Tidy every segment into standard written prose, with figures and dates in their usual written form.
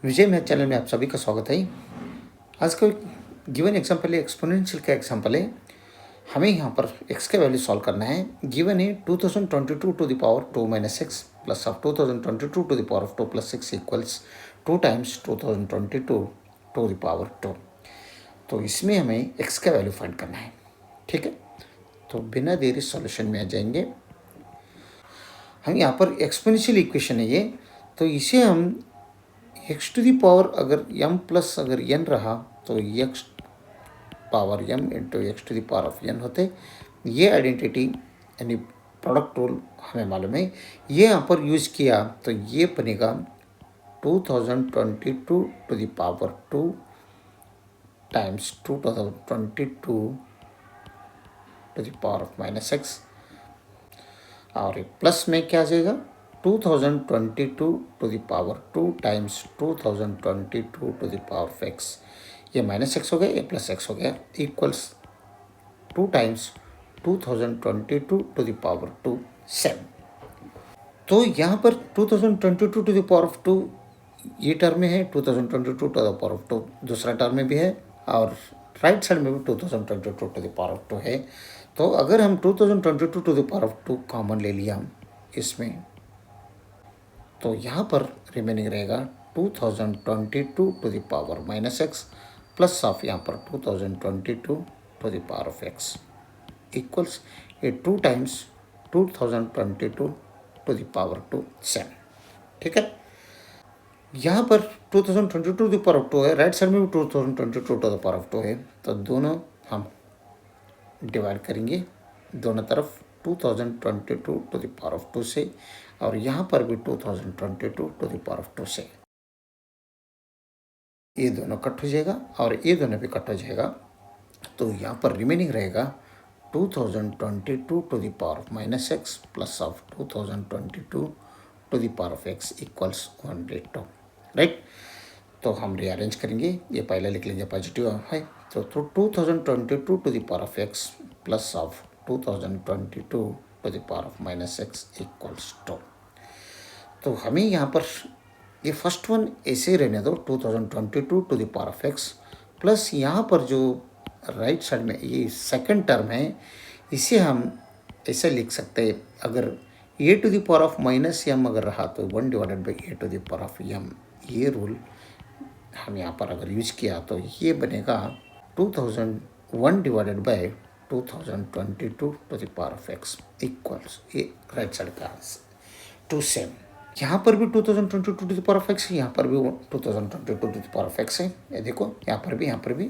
विजय math channel में आप सभी का स्वागत है। आज का गिवन एग्जाम्पल है, एक्सपोनेंशियल का एग्जाम्पल है। हमें यहाँ पर x का वैल्यू सॉल्व करना है। गिवन है 2022 to the power 2 minus x plus of 2022 to the power of 2 plus 6 equals 2 times 2022 to the power 2। तो इसमें हमें x का वैल्यू फाइंड करना है। ठीक है, तो बिना देरी सॉल्यूशन में आ जाएंगे। हम यहाँ पर एक्सपोनेंशियल इक्वेशन है ये, तो इसे हम एक्स टू दी पावर अगर m प्लस अगर n रहा तो x power m into x to the power of n होते। ये आइडेंटिटी यानी प्रोडक्ट रूल हमें मालूम है, ये यहाँ पर यूज़ किया तो ये बनेगा 2022 to the power 2 times 2022 to the power of minus x, और प्लस में क्या आ जाएगा 2022 to the power 2 times 2022 to the power of x. ये माइनस एक्स हो गया, ये प्लस एक्स हो गया, equals 2 times 2022 to the power 2 7। तो यहाँ पर 2022 टू द पावर ऑफ 2 ये टर्म में है, 2022 टू द पावर ऑफ 2 दूसरा टर्म में भी है, और राइट साइड में भी 2022 टू द पावर ऑफ 2 है। तो अगर हम 2022 to the power of 2 common ले लिया इसमें, तो यहाँ पर रिमेनिंग रहेगा 2022 to the power minus x plus of यहाँ पर 2022 to the power of x equals ये 2 टाइम्स 2022 टू द पावर 2 7। ठीक है, यहाँ पर 2022 टू द पावर ऑफ 2 है, राइट साइड में भी 2022 टू द पावर ऑफ 2 है, तो दोनों हम डिवाइड करेंगे दोनों तरफ 2022 टू द पावर ऑफ 2 से, और यहाँ पर भी 2022 टू द पावर ऑफ 2 से। ये दोनों कट हो जाएगा और ये दोनों भी कट हो जाएगा, तो यहाँ पर रिमेनिंग रहेगा 2022 to the power of minus x plus of 2022 to the power of x equals 1/2। Right, तो हम रीअरेंज करेंगे, ये पहले लिख लेंगे पॉजिटिव है, तो 2022 to the power of x plus of 2022 to the power of minus x equals 2। तो हमें यहाँ पर ये फर्स्ट वन ऐसे ही रहने दो 2022 to the power of x, plus यहाँ पर जो राइट साइड में ये सेकंड टर्म है इसे हम ऐसे लिख सकते हैं, अगर A to the power of minus M अगर रहा तो 1 divided by A to the power of M, ये रूल हम यहाँ पर अगर यूज किया तो ये बनेगा 2001 divided by 2022 to the power of x equals ये राइट साइड का 2 सेम। यहाँ पर भी 2022 to the power of x है, यहाँ पर भी 2022 to the power of x है, ये देखो यहाँ पर भी यहाँ पर भी।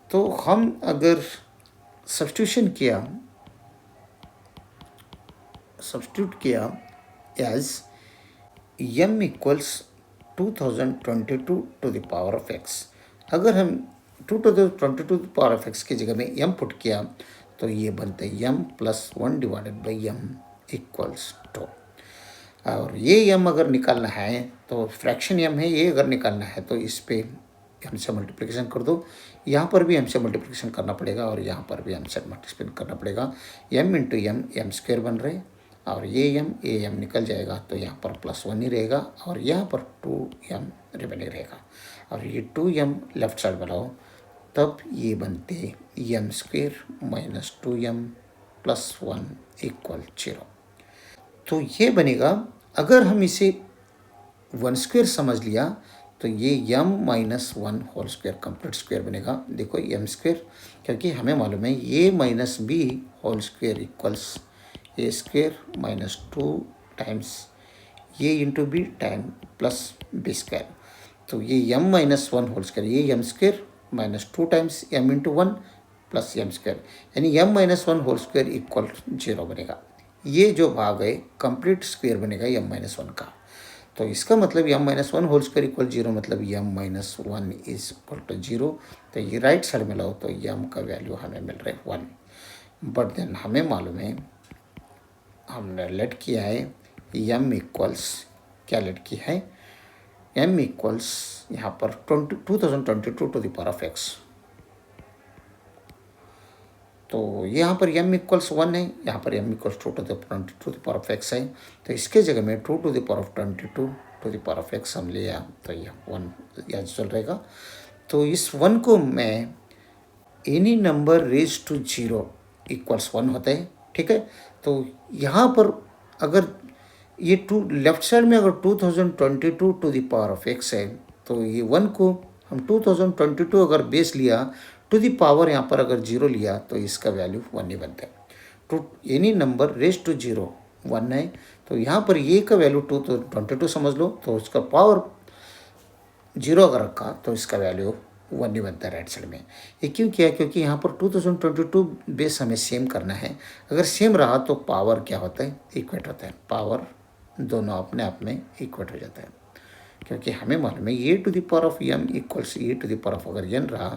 तो हम अगर सब्स्टिट्यूट किया as m equals 2022 to the power of x, अगर हम 2022 to the power of x की जगह में m पुट किया तो ये बनते m plus 1 divided by m equals 2। और ये m अगर निकालना है तो फ्रैक्शन m है, ये अगर निकालना है तो इस पे m से मल्टीप्लिकेशन कर दो, यहाँ पर भी m से मल्टीप्लिकेशन करना पड़ेगा और यहाँ पर भी m से मल्टीप्लिकेशन करना पड़ेगा। m into m m square बन रहे, और ये m निकल जाएगा तो यहाँ पर +1 ही रहेगा, और यहाँ पर 2m रिमेनिंग रहेगा, और ये 2m लेफ्ट साइड बनाओ तब ये बनते m square minus 2m plus 1 equal 0। तो ये बनेगा, अगर हम इसे 1 स्क्वायर समझ लिया तो ये m minus 1 whole square complete square बनेगा। देखो m स्क्वायर, क्योंकि हमें मालूम है ये minus b whole square equals A square minus 2 times ये into B time plus B square. तो ये m माइनस 1 होल स्क्वायर, ये m square minus 2 times m into 1 plus m square, यानी m minus 1 whole square equal 0 बनेगा। ये जो भाग है कंप्लीट स्क्वायर बनेगा m माइनस 1 का, तो इसका मतलब m minus 1 whole square equal 0, मतलब m minus 1 is equal to 0। तो ये राइट साइड में लाओ तो m का वैल्यू हमें मिल रहा है 1, बट देन हमें मालूम है, हमने लेट किया है m इक्वल्स, क्या लेट किया है m इक्वल्स यहाँ पर 2022 to the power of x, तो यहाँ पर m इक्वल्स 1 है, यहाँ पर m equals 2 to the power of x है, तो इसके जगह में 2 to the power of 22 to the power of x हम लिया तो ये 1 याद चल रहेगा। तो इस 1 को मैं any number raise to 0 equals 1 होता है, ठीक है। तो यहाँ पर अगर ये लेफ्ट साइड में अगर 2022 to the power of x है, तो ये 1 को हम 2022 अगर बेस लिया टू द पावर यहाँ पर अगर 0 लिया तो इसका वैल्यू 1 ही बनता है। To any number raise to 0 1 है, तो यहाँ पर ये का वैल्यू 2022 समझ लो, तो उसका पावर 0 अगर रखा तो इसका वैल्यू 1 ही बनता है राइट साइड में। ये क्यों किया? क्योंकि यहाँ पर 2022 बेस हमें सेम करना है। अगर सेम रहा तो पावर क्या होता है? इक्वेट होता है। पावर दोनों अपने आप में इक्वेट हो जाता है, क्योंकि हमें मालूम है A to the power of M equals A to the power of अगर एन रहा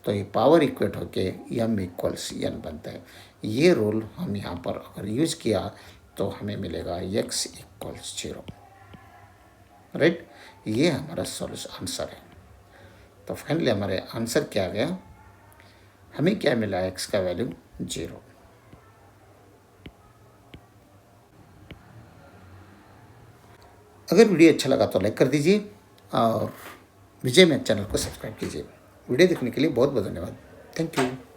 तो ये पावर इक्वेट होके एम इक्वल्स एन बनता है। ये रूल हम यहाँ पर अगर यूज किया तो हमें मिलेगा एक्स इक्वल्स 0, राइट। ये हमारा सॉल्यूशन आंसर है। तो फाइनली हमारे आंसर क्या आ गया? हमें क्या मिला? एक्स का वैल्यू 0। अगर वीडियो अच्छा लगा तो लाइक कर दीजिए और विजय मैथ चैनल को सब्सक्राइब कीजिए। वीडियो देखने के लिए बहुत बहुत धन्यवाद। Thank you.